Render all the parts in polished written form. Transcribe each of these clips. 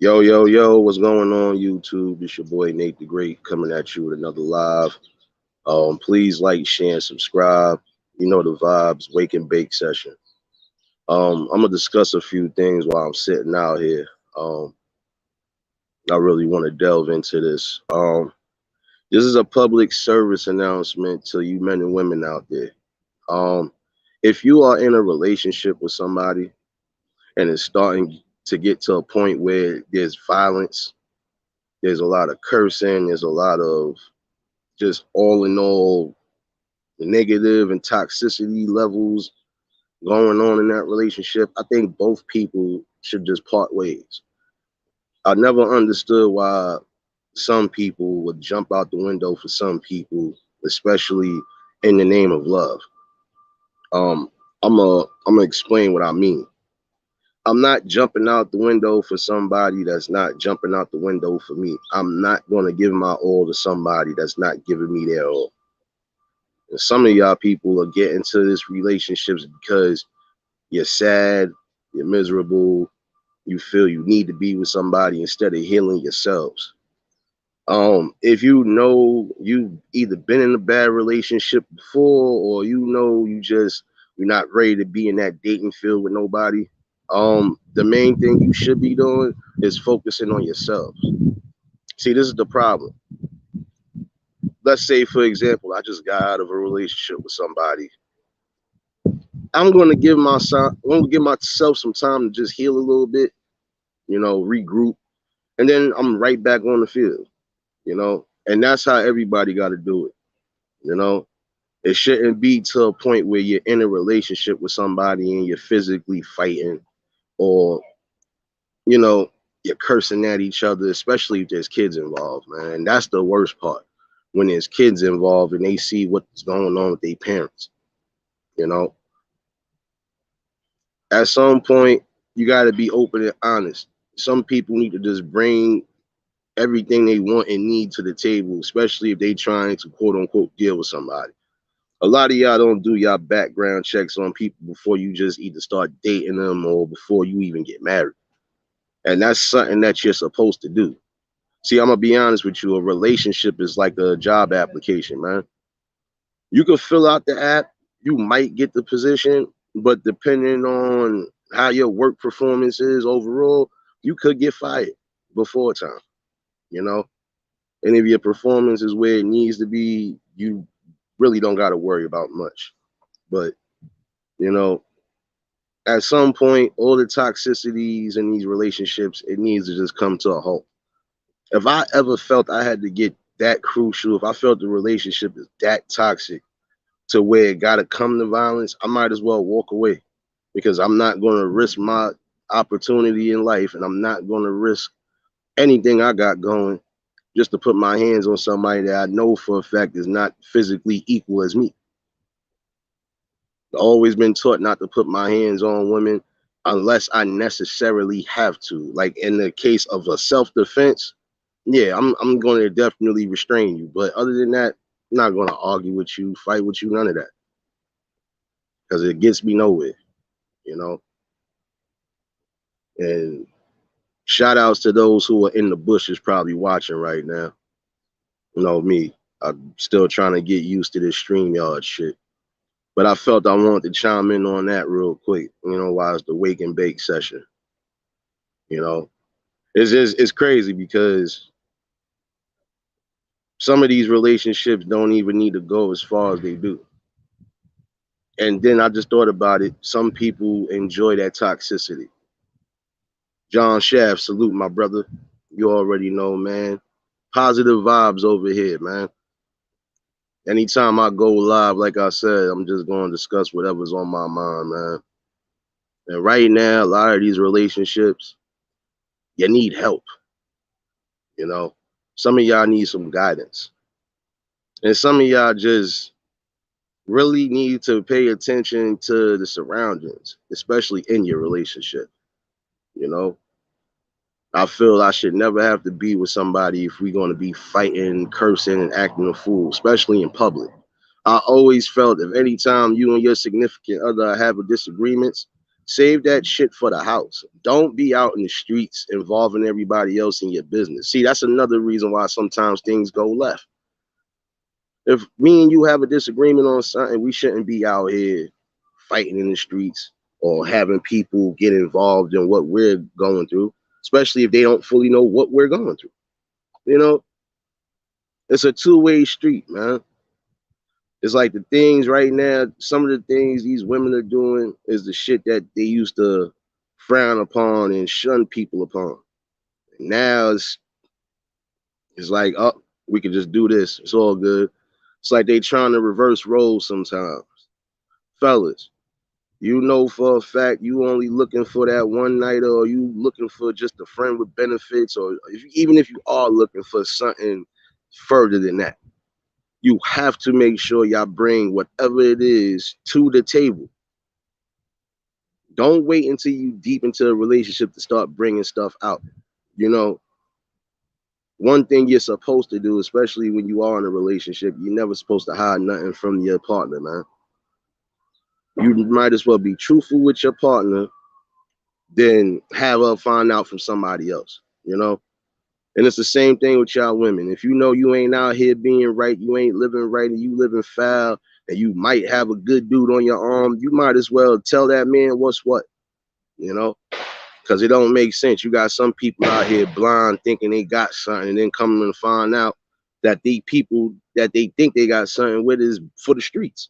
Yo, yo, yo, what's going on, YouTube? It's your boy Nate the Great coming at you with another live. Please like, share, and subscribe. You know the vibes, wake and bake session. I'm gonna discuss a few things while I'm sitting out here. Um, I really want to delve into this. This is a public service announcement to you men and women out there. Um, if you are in a relationship with somebody and it's starting to get to a point where there's violence, there's a lot of cursing, there's a lot of just all in all negative and toxicity levels going on in that relationship, I think both people should just part ways. I never understood why some people would jump out the window for some people, especially in the name of love. Um, I'm gonna explain what I mean. I'm not jumping out the window for somebody that's not jumping out the window for me. I'm not gonna give my all to somebody that's not giving me their all. And some of y'all people are getting into this relationships because you're sad, you're miserable, you feel you need to be with somebody instead of healing yourselves. If you know you've either been in a bad relationship before or you know you're not ready to be in that dating field with nobody, the main thing you should be doing is focusing on yourselves. See, this is the problem. Let's say, for example, I just got out of a relationship with somebody. I'm gonna give myself some time to just heal a little bit, regroup, and then I'm right back on the field, and that's how everybody got to do it, you know. It shouldn't be to a point where you're in a relationship with somebody and you're physically fighting, or you know you're cursing at each other, especially if there's kids involved, man. And that's the worst part, when there's kids involved and they see what's going on with their parents, you know. At some point, you got to be open and honest. Some people need to just bring everything they want and need to the table, especially if they trying to quote unquote deal with somebody. A lot of y'all don't do y'all background checks on people before you just either start dating them or before you even get married. And that's something that you're supposed to do. See, I'm gonna be honest with you, a relationship is like a job application, man. You can fill out the app, you might get the position, but depending on how your work performance is overall, you could get fired before time, you know. And if your performance is where it needs to be, you really don't got to worry about much. But, you know, at some point, all the toxicities in these relationships, it needs to just come to a halt. If I ever felt I had to get that crucial, if I felt the relationship is that toxic to where it got to come to violence, I might as well walk away, because I'm not going to risk my opportunity in life, and I'm not going to risk anything I got going just to put my hands on somebody that I know for a fact is not physically equal as me. I've always been taught not to put my hands on women unless I necessarily have to. Like in the case of a self-defense, yeah, I'm going to definitely restrain you. But other than that, I'm not going to argue with you, fight with you, none of that, because it gets me nowhere, you know. And shout outs to those who are in the bushes probably watching right now. You know me, I'm still trying to get used to this StreamYard shit. But I felt I wanted to chime in on that real quick, while it's the wake and bake session. You know, it's crazy because some of these relationships don't even need to go as far as they do. And then I just thought about it. Some people enjoy that toxicity. John Shaft, salute my brother. You already know, man. Positive vibes over here, man. Anytime I go live, like I said, I'm just going to discuss whatever's on my mind, man. And right now, a lot of these relationships, you need help. You know, some of y'all need some guidance, and some of y'all just really need to pay attention to the surroundings, especially in your relationship. You know, I feel I should never have to be with somebody if we're going to be fighting, cursing, and acting a fool, especially in public. I always felt if any time you and your significant other have a disagreements, Save that shit for the house. Don't be out in the streets involving everybody else in your business. See, that's another reason why sometimes things go left. If me and you have a disagreement on something, we shouldn't be out here fighting in the streets or having people get involved in what we're going through, especially if they don't fully know what we're going through. You know, it's a two-way street, man. It's like the things right now, some of the things these women are doing is the shit that they used to frown upon and shun people upon. Now it's like, oh, we can just do this. It's all good. It's like they trying to reverse roles sometimes. Fellas, you know for a fact you only looking for that one night, or you looking for just a friend with benefits, or even if you are looking for something further than that, you have to make sure y'all bring whatever it is to the table. Don't wait until you deep into a relationship to start bringing stuff out. You know, one thing you're supposed to do, especially when you are in a relationship, you're never supposed to hide nothing from your partner, man. You might as well be truthful with your partner than have her find out from somebody else, you know? And it's the same thing with y'all women. If you know you ain't out here being right, you ain't living right, and you living foul, and you might have a good dude on your arm, you might as well tell that man what's what, you know? Because it don't make sense. You got some people out here blind thinking they got something, and then coming and find out that the people that they think they got something with is for the streets.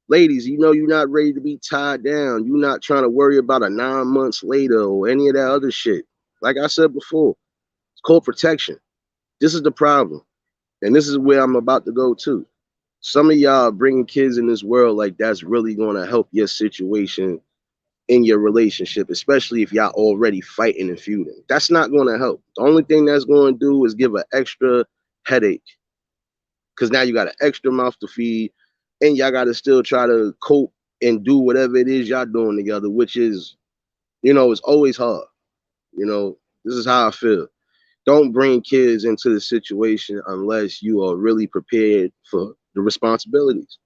Ladies, you know you're not ready to be tied down. You're not trying to worry about a 9 months later or any of that other shit. Like I said before, it's called protection. This is the problem. And this is where I'm about to go to. Some of y'all bringing kids in this world like that's really going to help your situation in your relationship, especially if y'all already fighting and feuding. That's not going to help. The only thing that's going to do is give an extra headache, because now you got an extra mouth to feed, and y'all got to still try to cope and do whatever it is y'all doing together, which is, you know, it's always hard. You know, this is how I feel. Don't bring kids into the situation unless you are really prepared for the responsibilities.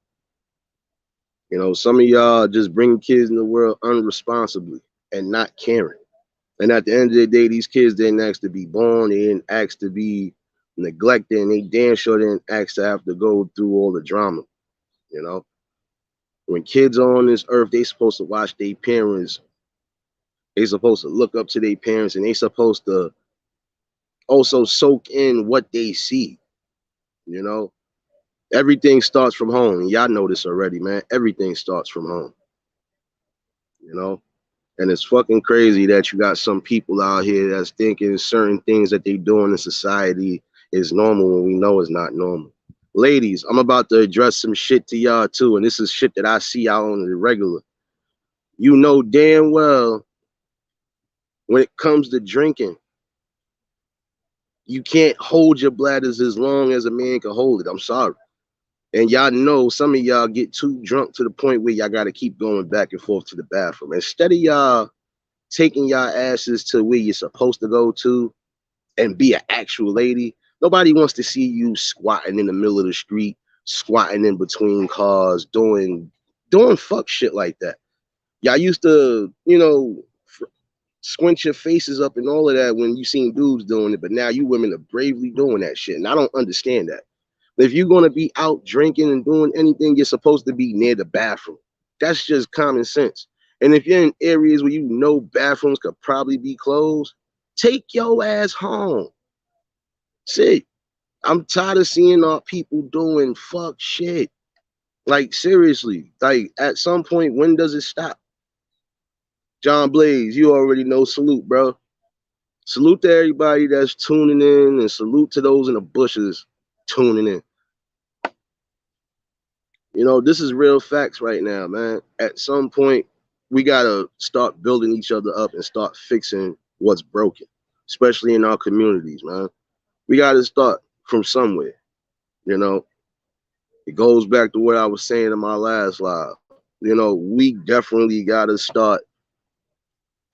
You know, some of y'all just bring kids in the world unresponsibly and not caring. And at the end of the day, these kids didn't ask to be born, they didn't ask to be neglected, and they damn sure didn't ask to have to go through all the drama. You know, when kids are on this earth, they supposed to watch their parents. They supposed to look up to their parents, and they supposed to also soak in what they see. You know, everything starts from home. And y'all know this already, man. Everything starts from home. You know, and it's fucking crazy that you got some people out here that's thinking certain things that they do in society is normal when we know it's not normal. Ladies, I'm about to address some shit to y'all too, and this is shit that I see out on the regular. You know damn well when it comes to drinking, you can't hold your bladders as long as a man can hold it. I'm sorry. And y'all know some of y'all get too drunk to the point where y'all got to keep going back and forth to the bathroom. Instead of y'all taking y'all asses to where you're supposed to go to and be an actual lady, nobody wants to see you squatting in the middle of the street, squatting in between cars, doing fuck shit like that. Y'all used to, you know, squint your faces up and all of that when you seen dudes doing it, but now you women are bravely doing that shit, and I don't understand that. If you're gonna be out drinking and doing anything, you're supposed to be near the bathroom. That's just common sense. And if you're in areas where you know bathrooms could probably be closed, take your ass home. See, I'm tired of seeing our people doing fuck shit. Like seriously, like at some point, when does it stop? John Blaze, you already know. Salute, bro. Salute to everybody that's tuning in, and salute to those in the bushes tuning in. You know, this is real facts right now, man. At some point, we gotta start building each other up and start fixing what's broken, especially in our communities, man. We gotta start from somewhere, you know. It goes back to what I was saying in my last live. You know, we definitely gotta start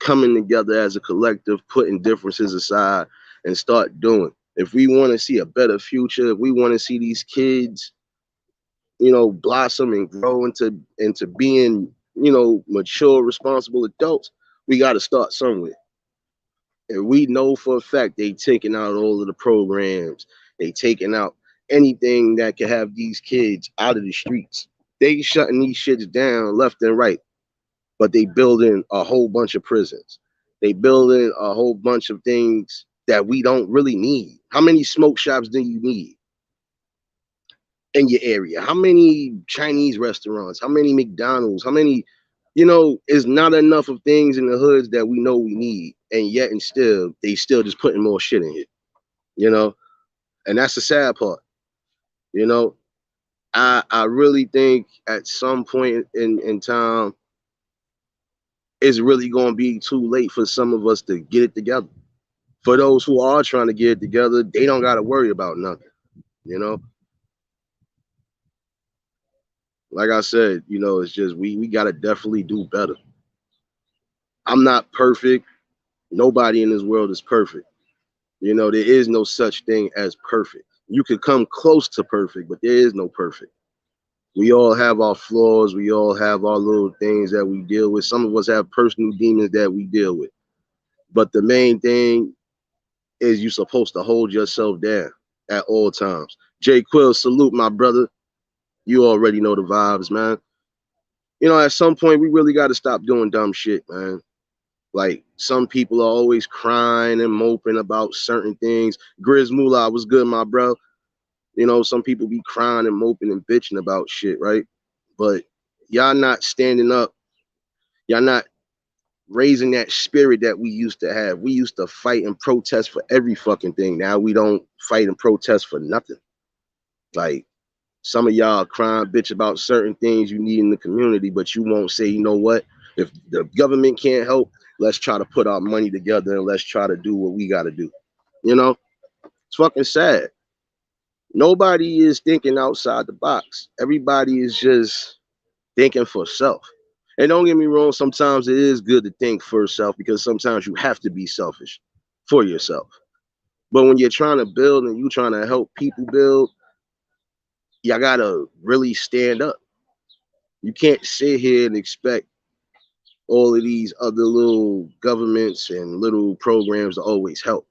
coming together as a collective, putting differences aside and start doing. If we want to see a better future, if we want to see these kids, you know, blossom and grow into being mature, responsible adults, we got to start somewhere. And we know for a fact they taking out all of the programs. They taking out anything that can have these kids out of the streets. They shutting these shits down left and right, but they building a whole bunch of prisons. They building a whole bunch of things that we don't really need. How many smoke shops do you need in your area? How many Chinese restaurants? How many McDonald's? How many, is not enough of things in the hoods that we know we need. And yet and still, they still just putting more shit in here, and that's the sad part. I really think at some point in time, it's really going to be too late for some of us to get it together. For those who are trying to get it together, they don't got to worry about nothing, Like I said, it's just we got to definitely do better. I'm not perfect. Nobody in this world is perfect. There is no such thing as perfect. You could come close to perfect, but there is no perfect. We all have our flaws. We all have our little things that we deal with. Some of us have personal demons that we deal with. But the main thing is you're supposed to hold yourself down at all times. Jay Quill, salute my brother. You already know the vibes, man. At some point, we really got to stop doing dumb shit, man. Like, some people are always crying and moping about certain things. Grizz Moolah was good, my bro. Some people be crying and moping and bitching about shit, right? But y'all not standing up. Y'all not raising that spirit that we used to have. We used to fight and protest for every fucking thing. Now we don't fight and protest for nothing. Like, some of y'all crying bitch about certain things you need in the community, but you won't say, you know what? If the government can't help, let's try to put our money together and let's try to do what we got to do. It's fucking sad. Nobody is thinking outside the box. Everybody is just thinking for self. And don't get me wrong, sometimes it is good to think for self because sometimes you have to be selfish for yourself. But when you're trying to build and you're trying to help people build, y'all gotta really stand up. You can't sit here and expect all of these other little governments and little programs to always help.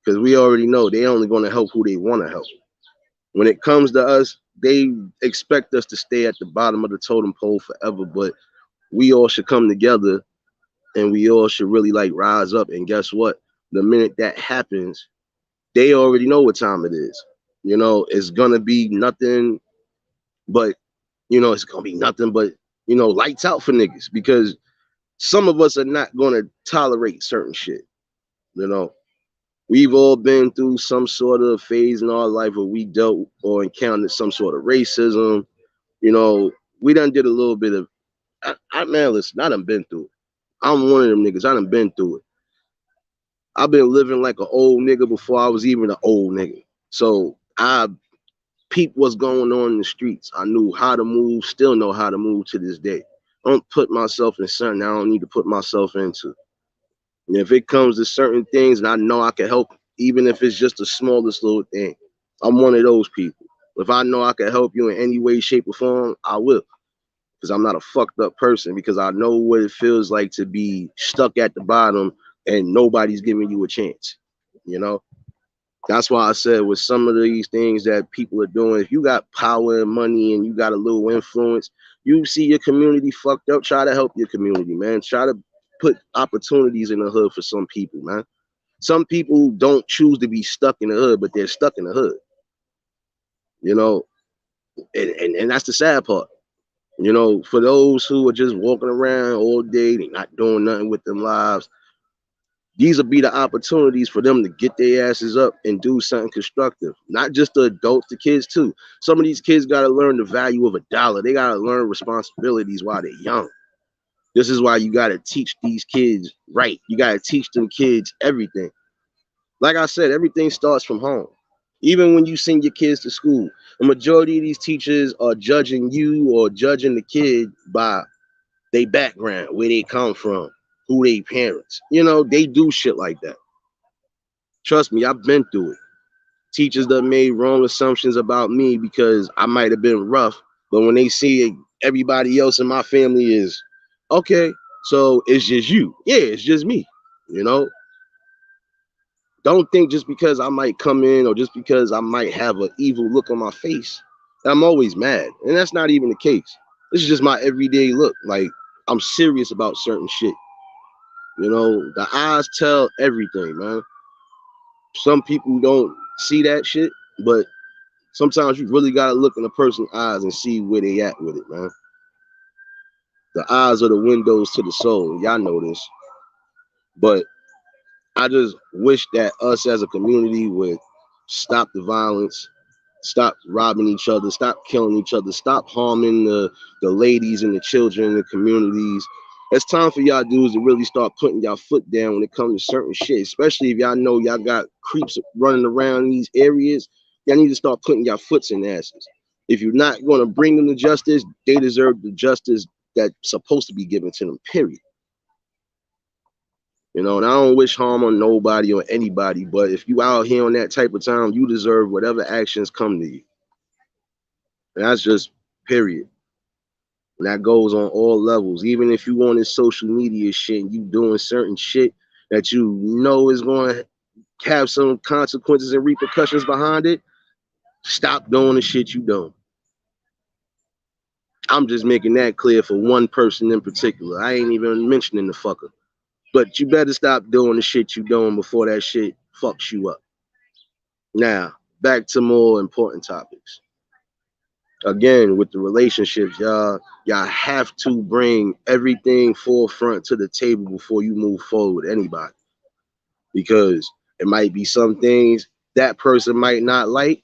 Because we already know they're only going to help who they want to help. When it comes to us, they expect us to stay at the bottom of the totem pole forever, but we all should come together and we all should really rise up. And guess what? The minute that happens, they already know what time it is. It's gonna be nothing but lights out for niggas because some of us are not gonna tolerate certain shit. We've all been through some sort of phase in our life where we dealt or encountered some sort of racism. We done did a little bit of listen, I done been through it. I'm one of them niggas. I done been through it. I've been living like an old nigga before I was even an old nigga. So I peeped what's going on in the streets. I knew how to move, still know how to move to this day. I don't put myself in something I don't need to put myself into. And if it comes to certain things and I know I can help, even if it's just the smallest little thing, I'm one of those people. If I know I can help you in any way, shape, or form, I will. Because I'm not a fucked up person, because I know what it feels like to be stuck at the bottom and nobody's giving you a chance. That's why I said with some of these things that people are doing, if you got power and money and you got a little influence, you see your community fucked up, try to help your community, man. Try to put opportunities in the hood for some people, man. Some people don't choose to be stuck in the hood, but they're stuck in the hood. And that's the sad part. For those who are just walking around all day, they're not doing nothing with their lives, these will be the opportunities for them to get their asses up and do something constructive. Not just the adults, the kids too. Some of these kids got to learn the value of $1. They got to learn responsibilities while they're young. This is why you got to teach these kids right. You got to teach them kids everything. Like I said, everything starts from home. Even when you send your kids to school, the majority of these teachers are judging you or judging the kid by their background, where they come from, who they parents. They do shit like that. Trust me, I've been through it. Teachers that made wrong assumptions about me because I might have been rough, but when they see everybody else in my family is Okay, so it's just you. Yeah, it's just me. You know, don't think just because I might come in or just because I might have an evil look on my face, I'm always mad. And that's not even the case. This is just my everyday look. Like, I'm serious about certain shit. You know, the eyes tell everything, man. Some people don't see that shit, but sometimes you really gotta look in a person's eyes and see where they at with it, man. The eyes are the windows to the soul. Y'all know this. But I just wish that us as a community would stop the violence, stop robbing each other, stop killing each other, stop harming the ladies and the children in the communities. It's time for y'all dudes to really start putting y'all foot down when it comes to certain shit, especially if y'all know y'all got creeps running around in these areas. Y'all need to start putting y'all foots in asses. If you're not going to bring them to justice, they deserve the justice that's supposed to be given to them, period. You know, and I don't wish harm on nobody or anybody, but if you out here on that type of time, you deserve whatever actions come to you. And that's just period. And that goes on all levels. Even if you on this social media shit and you doing certain shit that you know is going to have some consequences and repercussions behind it, stop doing the shit you doing. I'm just making that clear for one person in particular. I ain't even mentioning the fucker. But you better stop doing the shit you doing before that shit fucks you up. Now, back to more important topics. Again, with the relationships, y'all have to bring everything forefront to the table before you move forward with anybody. Because it might be some things that person might not like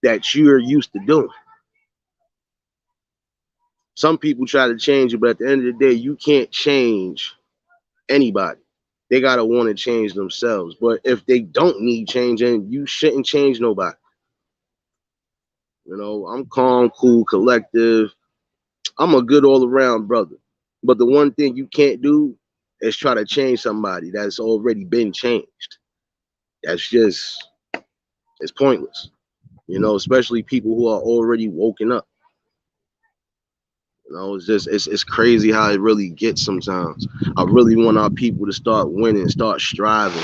that you're used to doing. Some people try to change you, but at the end of the day, you can't change anybody. They gotta want to change themselves. But if they don't need changing, you shouldn't change nobody. You know, I'm calm, cool, collective. I'm a good all around brother. But the one thing you can't do is try to change somebody that's already been changed. That's just, it's pointless. You know, especially people who are already woken up. You know, it's crazy how it really gets sometimes. I really want our people to start winning, start striving,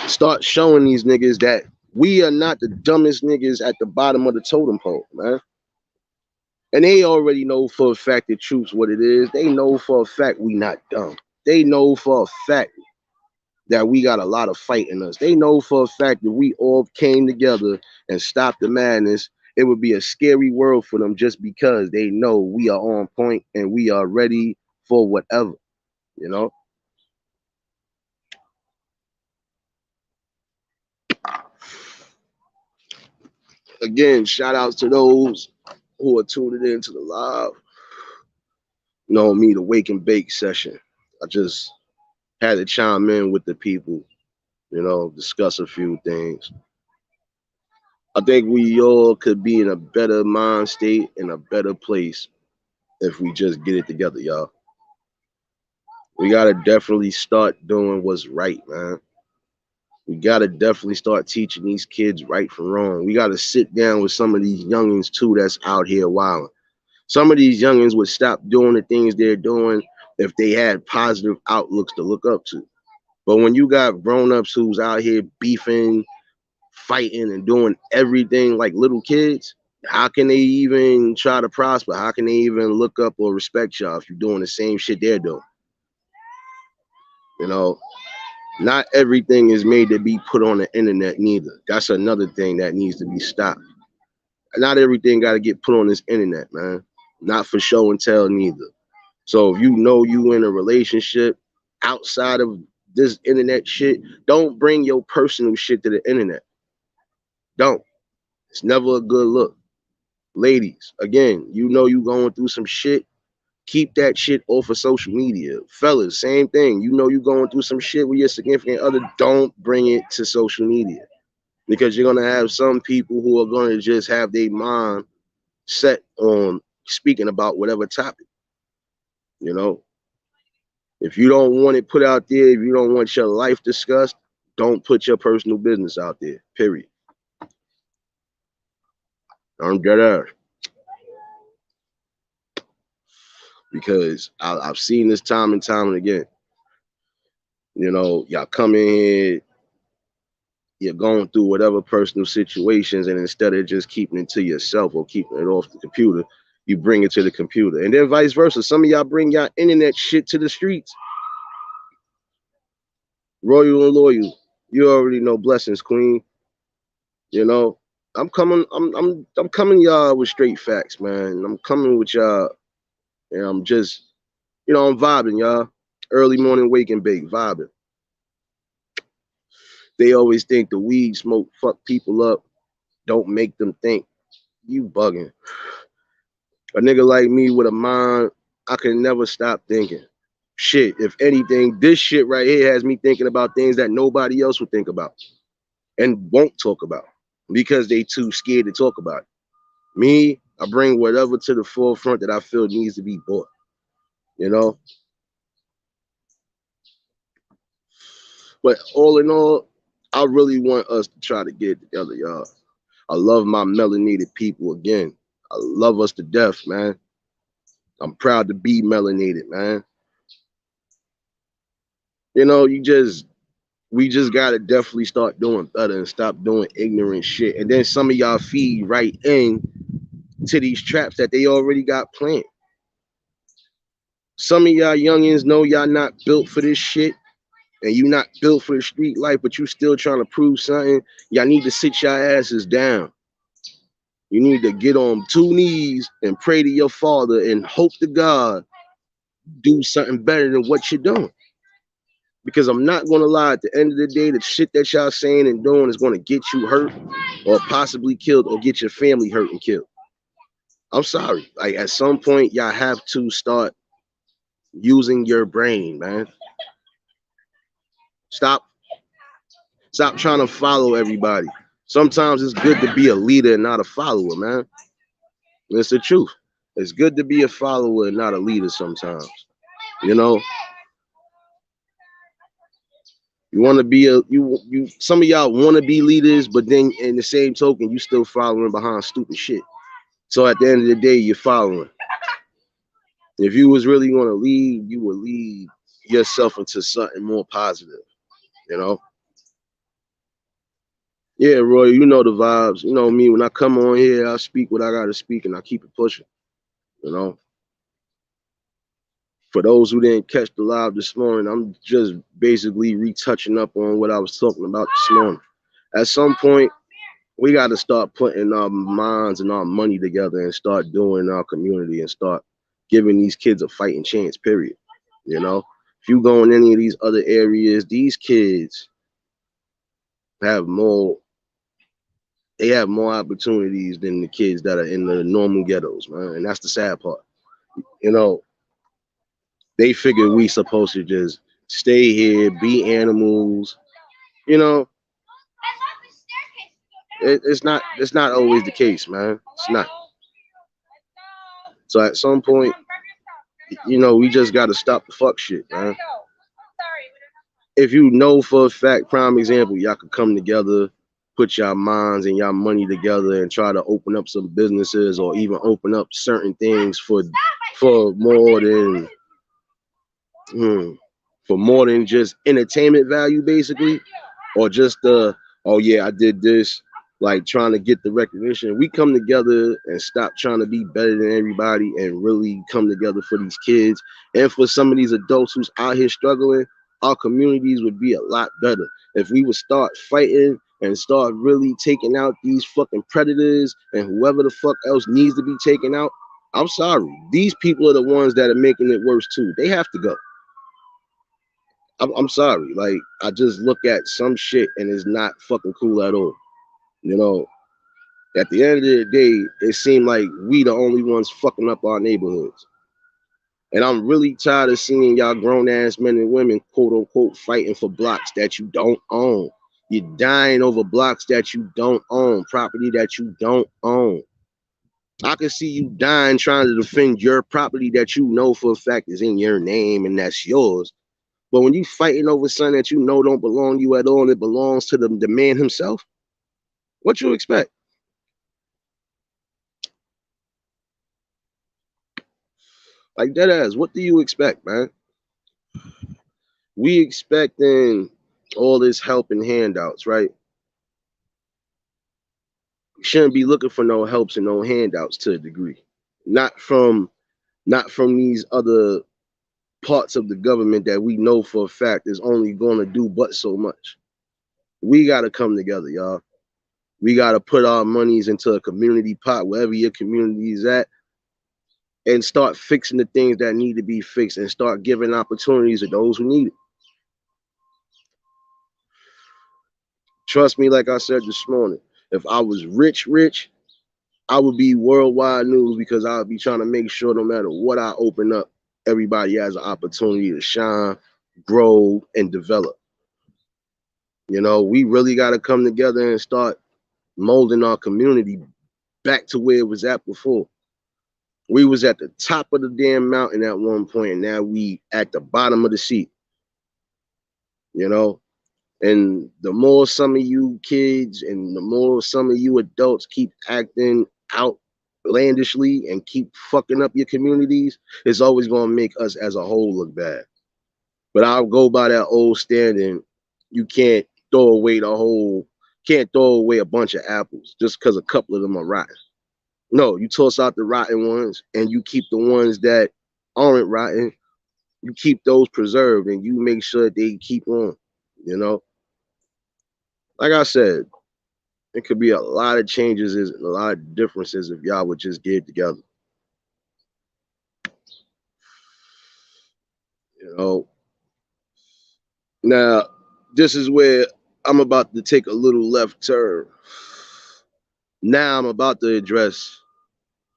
start showing these niggas that we are not the dumbest niggas at the bottom of the totem pole, man. And they already know for a fact the truth's what it is. They know for a fact we not dumb. They know for a fact that we got a lot of fight in us. They know for a fact that we all came together and stopped the madness. It would be a scary world for them just because they know we are on point and we are ready for whatever, you know? Again, shout outs to those who are tuning in to the live. You know me, the wake and bake session. I just had to chime in with the people, you know, discuss a few things. I think we all could be in a better mind state, in a better place if we just get it together, y'all. We gotta definitely start doing what's right, man. We gotta definitely start teaching these kids right from wrong. We gotta sit down with some of these youngins too that's out here wilding. Some of these youngins would stop doing the things they're doing if they had positive outlooks to look up to. But when you got grown-ups who's out here beefing, fighting, and doing everything like little kids, how can they even try to prosper? How can they even look up or respect y'all if you're doing the same shit they're doing? You know, not everything is made to be put on the internet neither. That's another thing that needs to be stopped. Not everything got to get put on this internet, man. Not for show and tell neither. So if you know you in a relationship outside of this internet shit, don't bring your personal shit to the internet. Don't. It's never a good look. Ladies, again, you know you going through some shit. Keep that shit off of social media. Fellas, same thing. You know you going through some shit with your significant other. Don't bring it to social media because you're gonna have some people who are gonna just have their mind set on speaking about whatever topic. You know, if you don't want it put out there, if you don't want your life discussed, don't put your personal business out there. Period. I'm dead ass. because I've seen this time and time and again. You know, y'all come in here, you're going through whatever personal situations, and instead of just keeping it to yourself or keeping it off the computer, you bring it to the computer. And then vice versa. Some of y'all bring y'all internet shit to the streets. Royal and loyal. You already know, blessings, queen. You know, I'm coming y'all with straight facts, man. I'm coming with y'all, and I'm just, I'm vibing, y'all. Early morning wake and bake, vibing. They always think the weed smoke fuck people up, don't make them think. You bugging. A nigga like me with a mind, I can never stop thinking. Shit, if anything, this shit right here has me thinking about things that nobody else would think about and won't talk about because they too scared to talk about it. Me, I bring whatever to the forefront that I feel needs to be bought. You know? But all in all, I really want us to try to get together, y'all. I love my melanated people again. I love us to death, man. I'm proud to be melanated, man. You know, we just gotta definitely start doing better and stop doing ignorant shit. And then some of y'all feed right in to these traps that they already got planned. Some of y'all youngins know y'all not built for this shit, and you not built for the street life, but you still trying to prove something. Y'all need to sit your asses down. You need to get on two knees and pray to your father and hope to God do something better than what you're doing. Because I'm not gonna lie, at the end of the day, the shit that y'all saying and doing is gonna get you hurt or possibly killed or get your family hurt and killed. I'm sorry. Like at some point, y'all have to start using your brain, man. Stop trying to follow everybody. Sometimes it's good to be a leader and not a follower, man. It's the truth. It's good to be a follower and not a leader sometimes. You know, you want to be some of y'all want to be leaders, but then in the same token, you still following behind stupid shit. So at the end of the day, you're following. If you was really going to lead, you would lead yourself into something more positive, you know? Yeah, Roy, you know the vibes. You know me, when I come on here, I speak what I got to speak and I keep it pushing, you know? For those who didn't catch the live this morning, I'm just basically retouching up on what I was talking about this morning. At some point, we got to start putting our minds and our money together and start doing our community and start giving these kids a fighting chance, period. You know, if you go in any of these other areas, these kids have more, they have more opportunities than the kids that are in the normal ghettos, man. And that's the sad part. You know, they figure we supposed to just stay here, be animals. You know, it's not always the case, man. It's not. So at some point, you know, we just got to stop the fuck shit, man. If you know for a fact, prime example, y'all could come together, put your minds and your money together and try to open up some businesses or even open up certain things for more than for more than just entertainment value, basically, or just oh yeah, I did this, like trying to get the recognition. We come together and stop trying to be better than everybody and really come together for these kids and for some of these adults who's out here struggling. Our communities would be a lot better if we would start fighting and start really taking out these fucking predators and whoever the fuck else needs to be taken out. I'm sorry, these people are the ones that are making it worse too. They have to go. I'm sorry. Like, I just look at some shit and it's not fucking cool at all. You know, at the end of the day, it seemed like we the only ones fucking up our neighborhoods. And I'm really tired of seeing y'all grown ass men and women, quote unquote, fighting for blocks that you don't own. You're dying over blocks that you don't own, property that you don't own. I can see you dying trying to defend your property that you know for a fact is in your name and that's yours. But when you fighting over something that you know don't belong to you at all, and it belongs to the man himself, what you expect? Like that ass, what do you expect, man? We expecting all this help and handouts, right? We shouldn't be looking for no helps and no handouts to a degree. Not from these other parts of the government that we know for a fact is only going to do but so much. We got to come together, y'all. We got to put our monies into a community pot, wherever your community is at, and start fixing the things that need to be fixed and start giving opportunities to those who need it. Trust me, like I said this morning, if I was rich, I would be worldwide news because I would be trying to make sure no matter what I open up, everybody has an opportunity to shine, grow, and develop. You know, we really got to come together and start molding our community back to where it was at before. We was at the top of the damn mountain at one point, and now we at the bottom of the seat. You know, and the more some of you kids and the more some of you adults keep acting outlandishly and keep fucking up your communities, it's always gonna make us as a whole look bad. But I'll go by that old standing. You can't throw away a bunch of apples just because a couple of them are rotten. No, you toss out the rotten ones and you keep the ones that aren't rotten. You keep those preserved and you make sure they keep on. You know, like I said, it could be a lot of changes and a lot of differences if y'all would just get together. You know, now this is where I'm about to take a little left turn. Now I'm about to address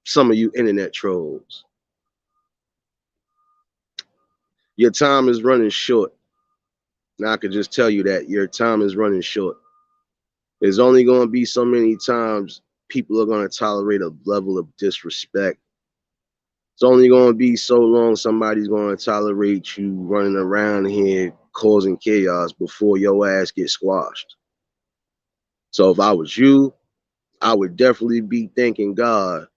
some of you internet trolls. Your time is running short. Now I can just tell you that your time is running short. There's only going to be so many times people are going to tolerate a level of disrespect. It's only going to be so long somebody's going to tolerate you running around here causing chaos before your ass gets squashed. So if I was you, I would definitely be thanking God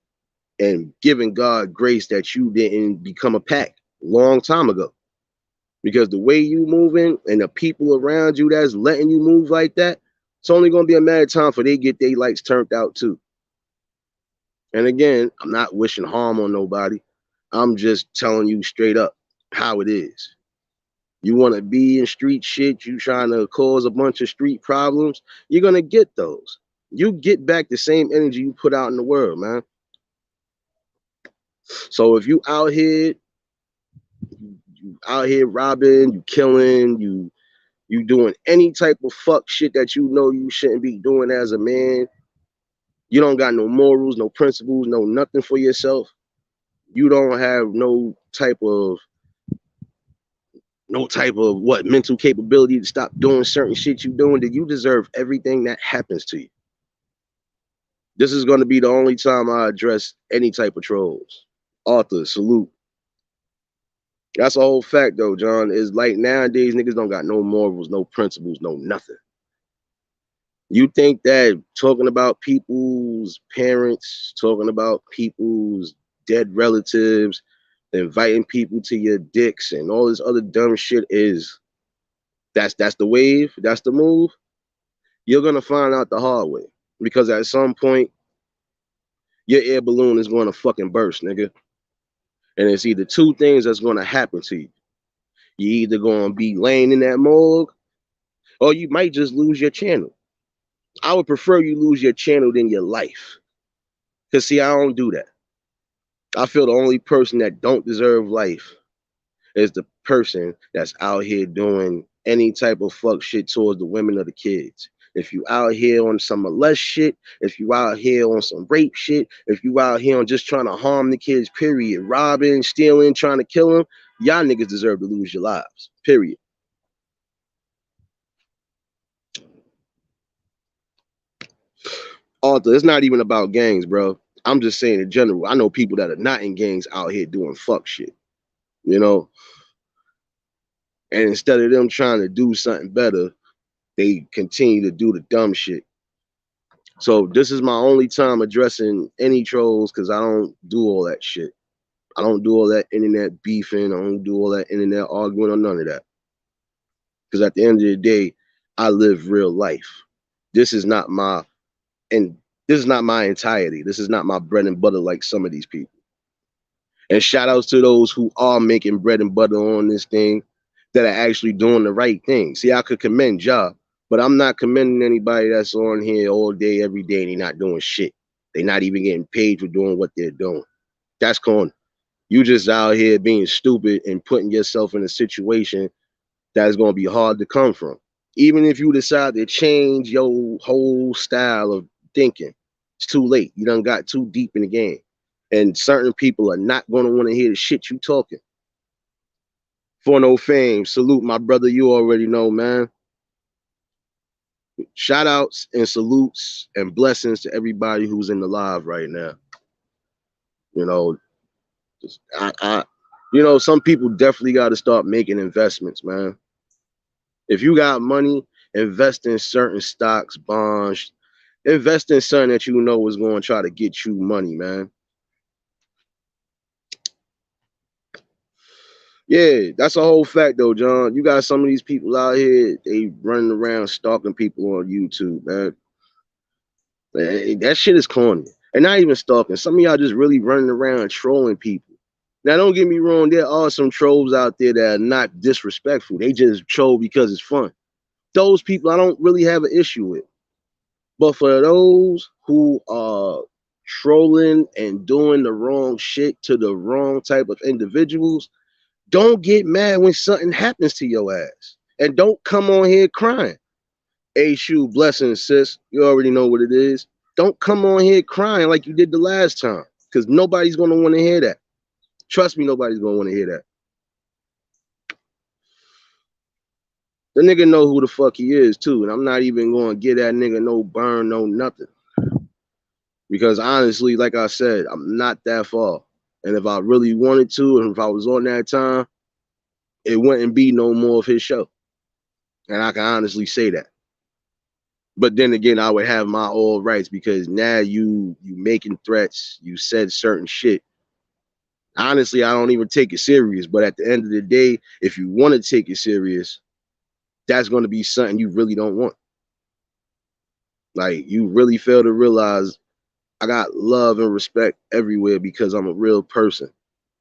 and giving God grace that you didn't become a pack a long time ago. Because the way you moving and the people around you that's letting you move like that, it's only going to be a matter of time for they get their lights turned out too. And again, I'm not wishing harm on nobody. I'm just telling you straight up how it is. You want to be in street shit, you trying to cause a bunch of street problems, you're going to get those. You get back the same energy you put out in the world, man. So if you out here robbing, you killing, you doing any type of fuck shit that you know you shouldn't be doing as a man, you don't got no morals, no principles, no nothing for yourself. You don't have no type of what mental capability to stop doing certain shit you doing, then you deserve everything that happens to you. This is going to be the only time I address any type of trolls. Arthur, salute. That's a whole fact though, John. Is like nowadays niggas don't got no morals, no principles, no nothing. You think that talking about people's parents, talking about people's dead relatives, inviting people to your dicks and all this other dumb shit that's the wave, that's the move? You're gonna find out the hard way. Because at some point, your air balloon is gonna fucking burst, nigga. And it's either two things that's gonna happen to you. You either gonna be laying in that morgue, or you might just lose your channel. I would prefer you lose your channel than your life. Cause see, I don't do that. I feel the only person that don't deserve life is the person that's out here doing any type of fuck shit towards the women or the kids. If you out here on some molest shit, if you out here on some rape shit, if you out here on just trying to harm the kids, period, robbing, stealing, trying to kill them, y'all niggas deserve to lose your lives, period. Arthur, it's not even about gangs, bro. I'm just saying in general. I know people that are not in gangs out here doing fuck shit, you know? And instead of them trying to do something better, they continue to do the dumb shit. So this is my only time addressing any trolls because I don't do all that shit. I don't do all that internet beefing. I don't do all that internet arguing or none of that. Because at the end of the day, I live real life. This is not my and this is not my entirety. This is not my bread and butter like some of these people. And shout outs to those who are making bread and butter on this thing that are actually doing the right thing. See, I could commend y'all, but I'm not commending anybody that's on here all day, every day, and they're not doing shit. They're not even getting paid for doing what they're doing. That's corny. You just out here being stupid and putting yourself in a situation that is going to be hard to come from. Even if you decide to change your whole style of thinking, it's too late. You done got too deep in the game. And certain people are not going to want to hear the shit you talking. For no fame, salute my brother, you already know, man. Shout outs and salutes and blessings to everybody who's in the live right now. You know, some people definitely got to start making investments, man. If you got money, invest in certain stocks, bonds, invest in something that you know is going to try to get you money, man. Yeah, that's a whole fact though, John. You got some of these people out here, they running around stalking people on YouTube, man. That shit is corny. And not even stalking. Some of y'all just really running around trolling people. Now, don't get me wrong, there are some trolls out there that are not disrespectful. They just troll because it's fun. Those people I don't really have an issue with. But for those who are trolling and doing the wrong shit to the wrong type of individuals, don't get mad when something happens to your ass. And don't come on here crying. Hey, shoot, blessings, sis. You already know what it is. Don't come on here crying like you did the last time. Because nobody's going to want to hear that. Trust me, nobody's going to want to hear that. The nigga know who the fuck he is, too. And I'm not even going to get that nigga no burn, no nothing. Because honestly, like I said, I'm not that far. And if I really wanted to, and if I was on that time, it wouldn't be no more of his show. And I can honestly say that. But then again, I would have my all rights because now you making threats, you said certain shit. Honestly, I don't even take it serious. But at the end of the day, if you want to take it serious, that's going to be something you really don't want. Like, you really fail to realize I got love and respect everywhere because I'm a real person.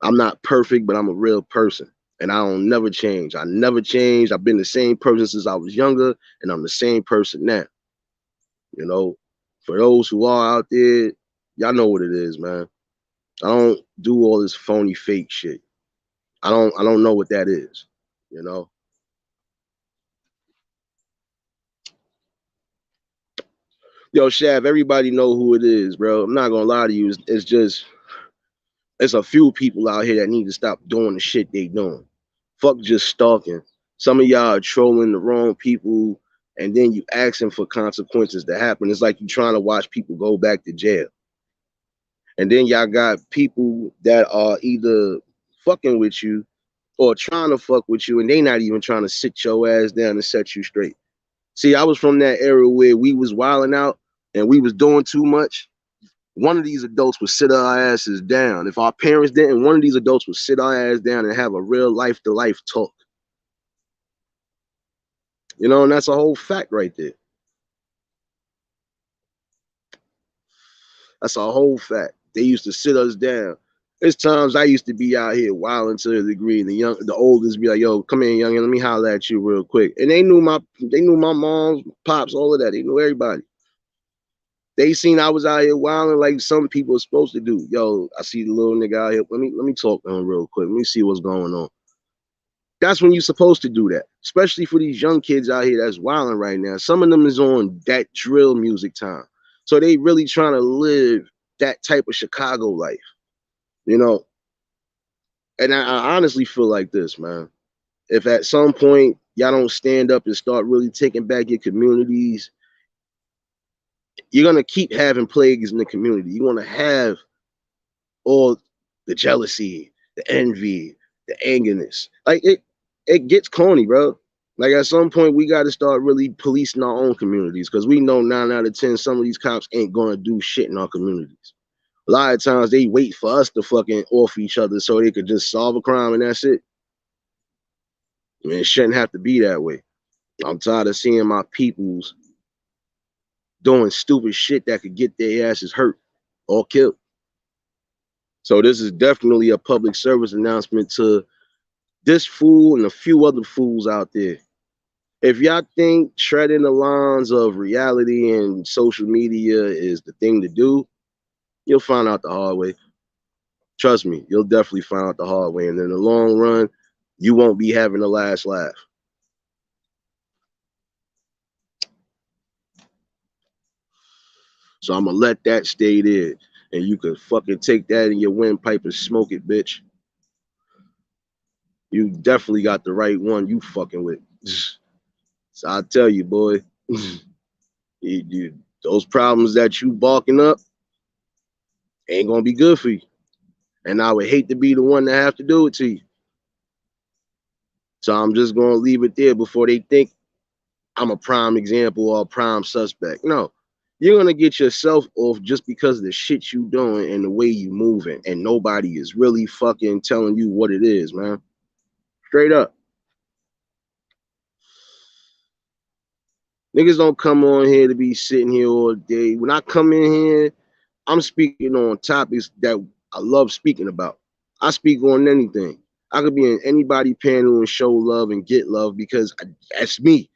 I'm not perfect, but I'm a real person. And I don't never change. I never changed. I've been the same person since I was younger, and I'm the same person now. You know, for those who are out there, y'all know what it is, man. I don't do all this phony fake shit. I don't know what that is, you know. Yo, Shav, everybody know who it is, bro. I'm not gonna lie to you. It's just it's a few people out here that need to stop doing the shit they doing. Fuck just stalking. Some of y'all are trolling the wrong people, and then you asking for consequences to happen. It's like you trying to watch people go back to jail. And then y'all got people that are either fucking with you or trying to fuck with you, and they not even trying to sit your ass down and set you straight. See, I was from that era where we was wilding out and we was doing too much. One of these adults would sit our asses down. If our parents didn't, one of these adults would sit our ass down and have a real life to life talk. You know, and that's a whole fact right there. That's a whole fact. They used to sit us down. There's times I used to be out here wilding to a degree, and the oldest be like, "Yo, come in, youngin, let me holler at you real quick." And they knew my moms, pops, all of that. They knew everybody. They seen I was out here wilding like some people are supposed to do. Yo, I see the little nigga out here. Let me talk to him real quick. Let me see what's going on. That's when you're supposed to do that, especially for these young kids out here that's wilding right now. Some of them is on that drill music time, so they really trying to live that type of Chicago life, you know. And I honestly feel like this, man. If at some point y'all don't stand up and start really taking back your communities, you're gonna keep having plagues in the community. You're gonna have all the jealousy, the envy, the angerness. Like it gets corny, bro. Like at some point we got to start really policing our own communities because we know 9 out of 10 some of these cops ain't gonna do shit in our communities. A lot of times they wait for us to fucking off each other so they could just solve a crime and that's it. I mean, it shouldn't have to be that way. I'm tired of seeing my peoples doing stupid shit that could get their asses hurt or killed. So this is definitely a public service announcement to this fool and a few other fools out there. If y'all think treading the lines of reality and social media is the thing to do, you'll find out the hard way. Trust me, you'll definitely find out the hard way. And in the long run, you won't be having the last laugh. So I'm gonna let that stay there. And you can fucking take that in your windpipe and smoke it, bitch. You definitely got the right one you fucking with. So I tell you, boy, those problems that you barking up ain't gonna be good for you. And I would hate to be the one to have to do it to you. So I'm just gonna leave it there before they think I'm a prime example or a prime suspect. No, you're gonna get yourself off just because of the shit you doing and the way you moving, and nobody is really fucking telling you what it is, man. Straight up. Niggas don't come on here to be sitting here all day. When I come in here, I'm speaking on topics that I love speaking about. I speak on anything. I could be in anybody panel and show love and get love because that's me.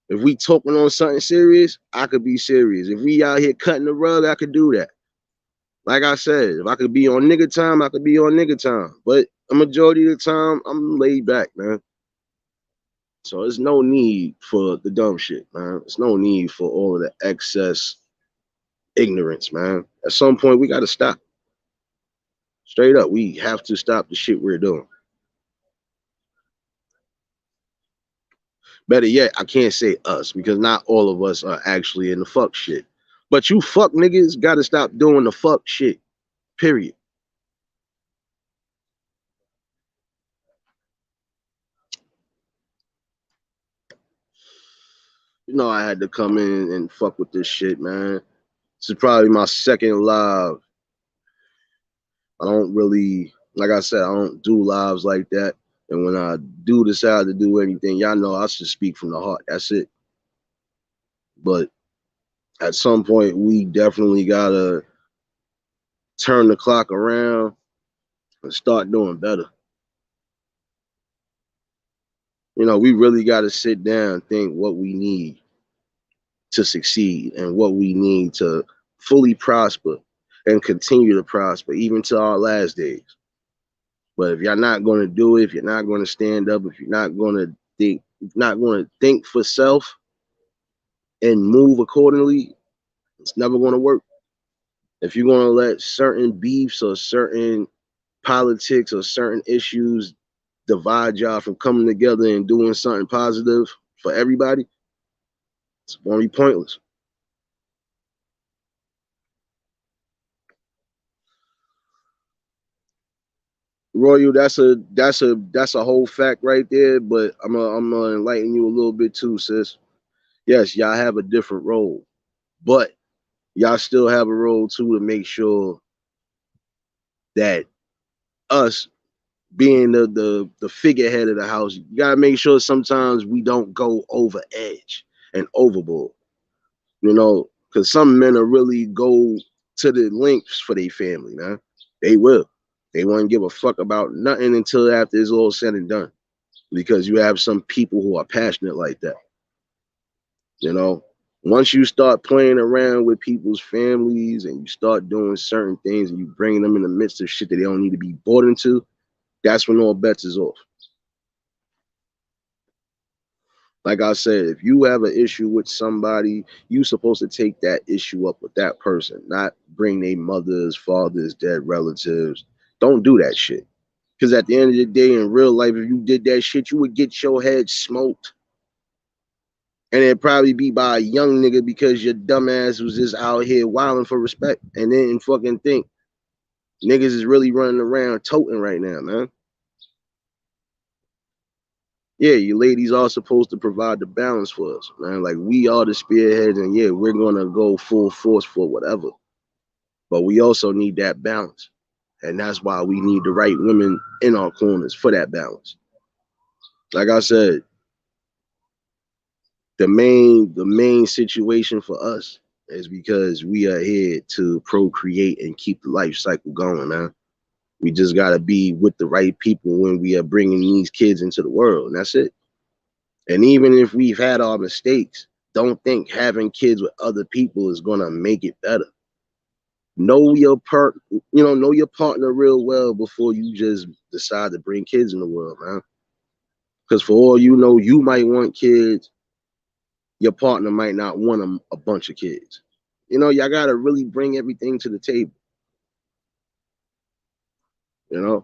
If we talking on something serious, I could be serious. If we out here cutting the rug, I could do that. Like I said, if I could be on nigga time, I could be on nigga time. But a majority of the time, I'm laid back, man. So there's no need for the dumb shit, man. There's no need for all of the excess ignorance, man. At some point, we got to stop. Straight up, we have to stop the shit we're doing. Better yet, I can't say us because not all of us are actually in the fuck shit. But you fuck niggas got to stop doing the fuck shit. Period. You know, I had to come in and fuck with this shit, man. This is probably my second live. I don't really, like I said, I don't do lives like that. And when I do decide to do anything, y'all know I should speak from the heart. That's it. But at some point, we definitely gotta turn the clock around and start doing better. You know, we really gotta sit down and think what we need to succeed and what we need to fully prosper and continue to prosper, even to our last days. But if you're not going to do it, if you're not going to stand up, if you're not going to think, not going to think for self and move accordingly, it's never going to work. If you're going to let certain beefs or certain politics or certain issues divide y'all from coming together and doing something positive for everybody, it's going to be pointless. Royal, that's a whole fact right there. But I'm gonna enlighten you a little bit too, sis. Yes, y'all have a different role, but y'all still have a role too to make sure that us being the figurehead of the house, you gotta make sure sometimes we don't go over edge and overboard. You know, because some men are really go to the lengths for their family, man. They will. They won't give a fuck about nothing until after it's all said and done. Because you have some people who are passionate like that. You know, once you start playing around with people's families and you start doing certain things and you bring them in the midst of shit that they don't need to be bought into, that's when all bets is off. Like I said, if you have an issue with somebody, you supposed to take that issue up with that person, not bring their mothers, fathers, dead relatives. Don't do that shit. Because at the end of the day, in real life, if you did that shit, you would get your head smoked. And it'd probably be by a young nigga because your dumbass was just out here wilding for respect and didn't fucking think niggas is really running around toting right now, man. Yeah, you ladies are supposed to provide the balance for us, man. Like we are the spearheads, and yeah, we're gonna go full force for whatever. But we also need that balance. And that's why we need the right women in our corners for that balance. Like I said, the main situation for us is because we are here to procreate and keep the life cycle going, man. We just gotta be with the right people when we are bringing these kids into the world, and that's it. And even if we've had our mistakes, don't think having kids with other people is gonna make it better. Know your partner real well before you just decide to bring kids in the world, man. Because for all you know, you might want kids, your partner might not want a bunch of kids. Y'all gotta really bring everything to the table. You know,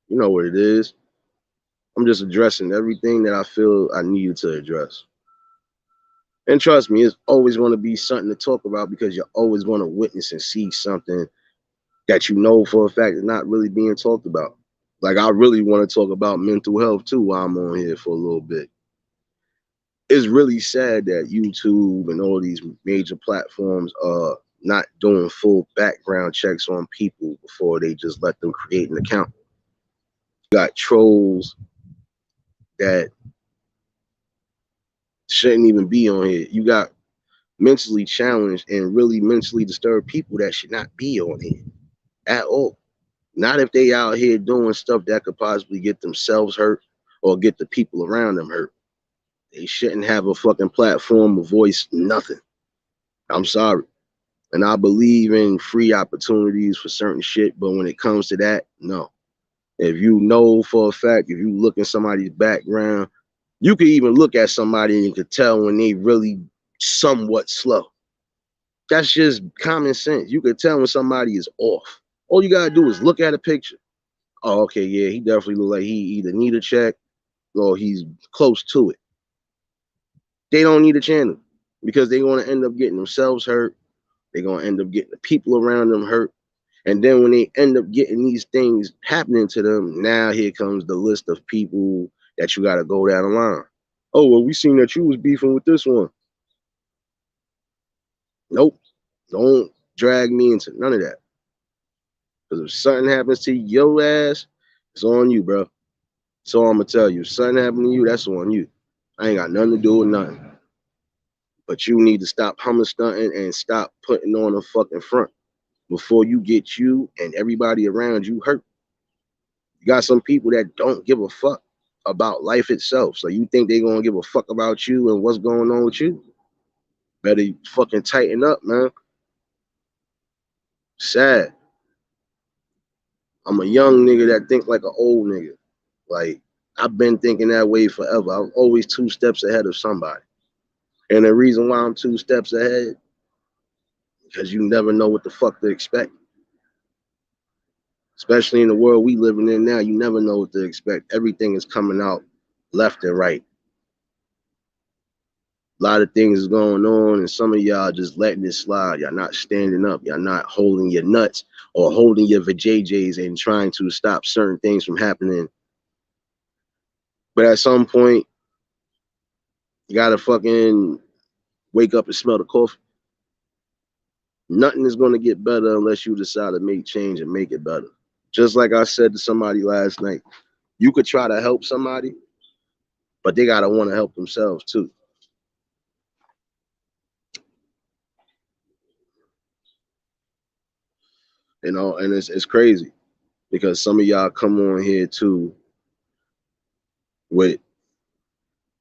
you know what it is. I'm just addressing everything that I feel I needed to address. And trust me, it's always going to be something to talk about because you're always going to witness and see something that you know for a fact is not really being talked about. Like, I really want to talk about mental health too while I'm on here for a little bit. It's really sad that YouTube and all these major platforms are not doing full background checks on people before they just let them create an account. You got trolls that shouldn't even be on here. You got mentally challenged and really mentally disturbed people that should not be on here at all. Not if they out here doing stuff that could possibly get themselves hurt or get the people around them hurt. They shouldn't have a fucking platform, a voice, nothing. I'm sorry. And I believe in free opportunities for certain shit, but when it comes to that, no. If you know for a fact, if you look in somebody's background, you could even look at somebody and you could tell when they really somewhat slow. That's just common sense. You could tell when somebody is off. All you gotta do is look at a picture. Oh, okay, yeah, he definitely look like he either need a check or he's close to it. They don't need a channel because they're gonna end up getting themselves hurt. They're gonna end up getting the people around them hurt. And then when they end up getting these things happening to them, now here comes the list of people that you gotta go down the line. Oh, well, we seen that you was beefing with this one. Nope. Don't drag me into none of that. Because if something happens to your ass, it's on you, bro. So I'm gonna tell you, if something happened to you, that's on you. I ain't got nothing to do with nothing. But you need to stop humming stunting and stop putting on a fucking front before you get you and everybody around you hurt. You got some people that don't give a fuck about life itself. So you think they gonna give a fuck about you and what's going on with you? Better fucking tighten up, man. Sad. I'm a young nigga that think like an old nigga. Like, I've been thinking that way forever. I'm always 2 steps ahead of somebody. And the reason why I'm 2 steps ahead, because you never know what the fuck to expect. Especially in the world we living in now, you never know what to expect. Everything is coming out left and right. A lot of things is going on, and some of y'all just letting it slide. Y'all not standing up. Y'all not holding your nuts or holding your vajayjays and trying to stop certain things from happening. But at some point, you gotta fucking wake up and smell the coffee. Nothing is gonna get better unless you decide to make change and make it better. Just like I said to somebody last night, you could try to help somebody, but they gotta want to help themselves too. And it's crazy because some of y'all come on here too with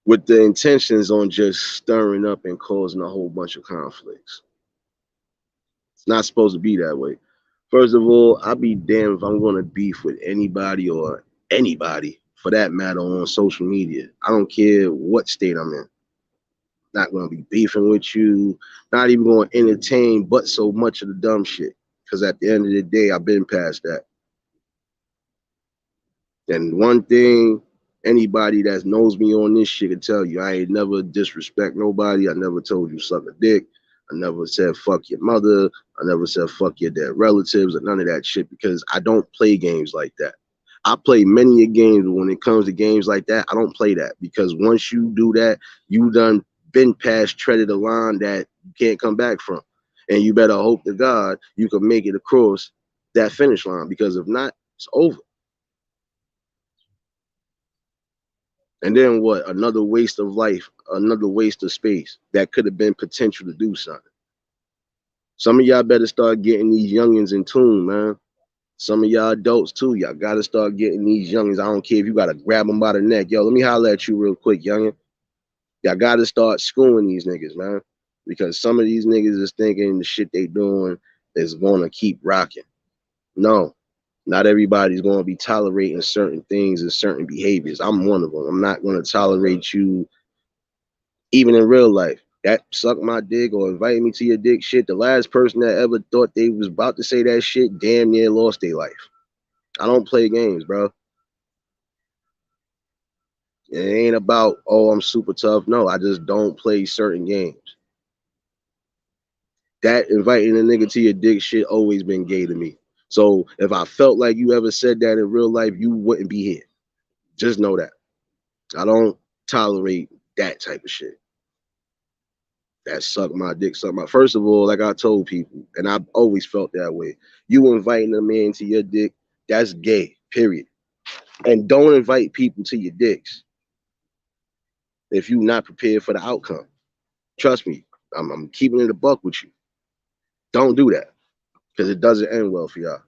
the intentions on just stirring up and causing a whole bunch of conflicts. It's not supposed to be that way. First of all, I'll be damned if I'm going to beef with anybody or anybody for that matter on social media. I don't care what state I'm in. Not going to be beefing with you. Not even going to entertain but so much of the dumb shit. Because at the end of the day, I've been past that. And one thing anybody that knows me on this shit can tell you, I ain't never disrespect nobody. I never told you suck a dick. I never said fuck your mother. I never said fuck your dead relatives or none of that shit because I don't play games like that. I play many a games, but when it comes to games like that, I don't play that because once you do that, you done been past treaded a line that you can't come back from. And you better hope to God you can make it across that finish line, because if not, it's over. And then what? Another waste of life, another waste of space that could have been potential to do something. Some of y'all better start getting these youngins in tune, man. Some of y'all adults too, y'all gotta start getting these youngins. I don't care if you gotta grab them by the neck. Yo, let me holler at you real quick, youngin. Y'all gotta start schooling these niggas, man. Because some of these niggas is thinking the shit they doing is gonna keep rocking. No, not everybody's gonna be tolerating certain things and certain behaviors. I'm one of them. I'm not gonna tolerate you even in real life. That suck my dick or invite me to your dick shit. The last person that ever thought they was about to say that shit damn near lost their life. I don't play games, bro. It ain't about, oh, I'm super tough. No, I just don't play certain games. That inviting a nigga to your dick shit always been gay to me. So if I felt like you ever said that in real life, you wouldn't be here. Just know that. I don't tolerate that type of shit. That suck my dick, suck my. First of all, like I told people, and I've always felt that way. You inviting a man to your dick, that's gay, period. And don't invite people to your dicks if you're not prepared for the outcome. Trust me, I'm keeping it a buck with you. Don't do that, because it doesn't end well for y'all.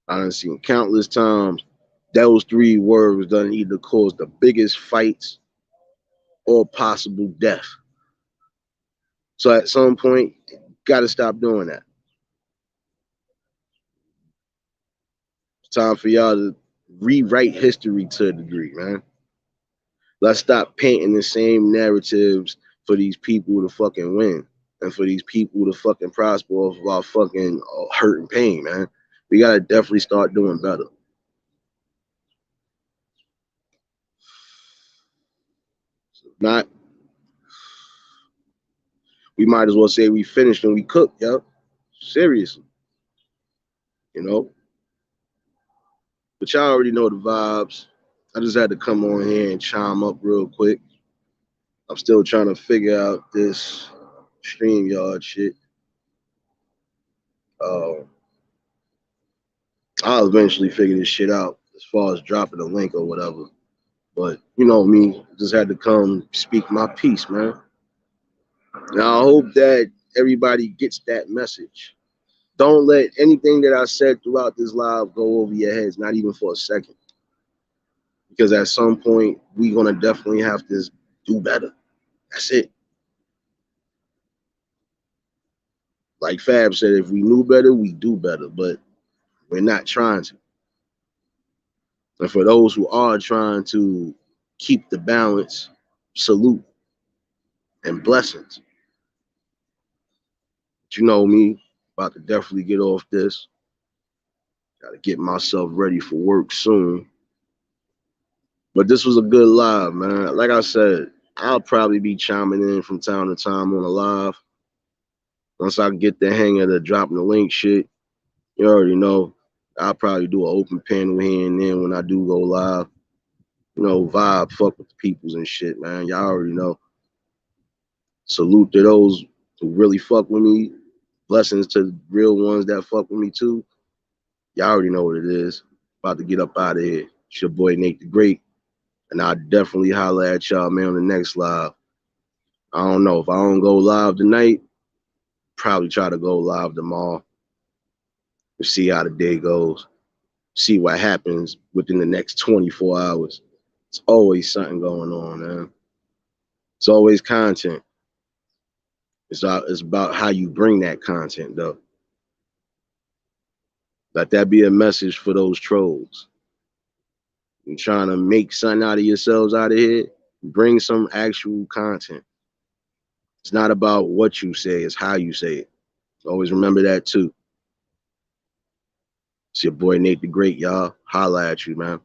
I done seen countless times those three words done either cause the biggest fights or possible death. So at some point, gotta stop doing that. It's time for y'all to rewrite history to a degree, man. Let's stop painting the same narratives for these people to fucking win and for these people to fucking prosper off of our fucking hurt and pain, man. We gotta definitely start doing better. Not, we might as well say we finished and we cooked, yo. Seriously, you know. But y'all already know the vibes. I just had to come on here and chime up real quick. I'm still trying to figure out this StreamYard shit. I'll eventually figure this shit out as far as dropping a link or whatever. But you know me, just had to come speak my piece, man. Now I hope that everybody gets that message. Don't let anything that I said throughout this live go over your heads, not even for a second. Because at some point, we're gonna definitely have to do better. That's it. Like Fab said, if we knew better, we do better, but we're not trying to. And for those who are trying to keep the balance, salute and blessings. But you know me, about to definitely get off this. Gotta get myself ready for work soon. But this was a good live, man. Like I said, I'll probably be chiming in from time to time on a live. Once I get the hang of the dropping the link shit, you already know. I'll probably do an open panel here and then when I do go live. You know, vibe, fuck with the peoples and shit, man. Y'all already know. Salute to those who really fuck with me. Blessings to the real ones that fuck with me too. Y'all already know what it is. About to get up out of here. It's your boy Nate the Great. And I'll definitely holler at y'all, man, on the next live. I don't know. If I don't go live tonight, probably try to go live tomorrow. We'll see how the day goes. See what happens within the next 24 hours. It's always something going on, man. It's always content. It's about how you bring that content, though. Let that be a message for those trolls. You're trying to make something out of yourselves out of here, bring some actual content. It's not about what you say, it's how you say it. Always remember that too. It's your boy Nate the Great, y'all. Holla at you, man.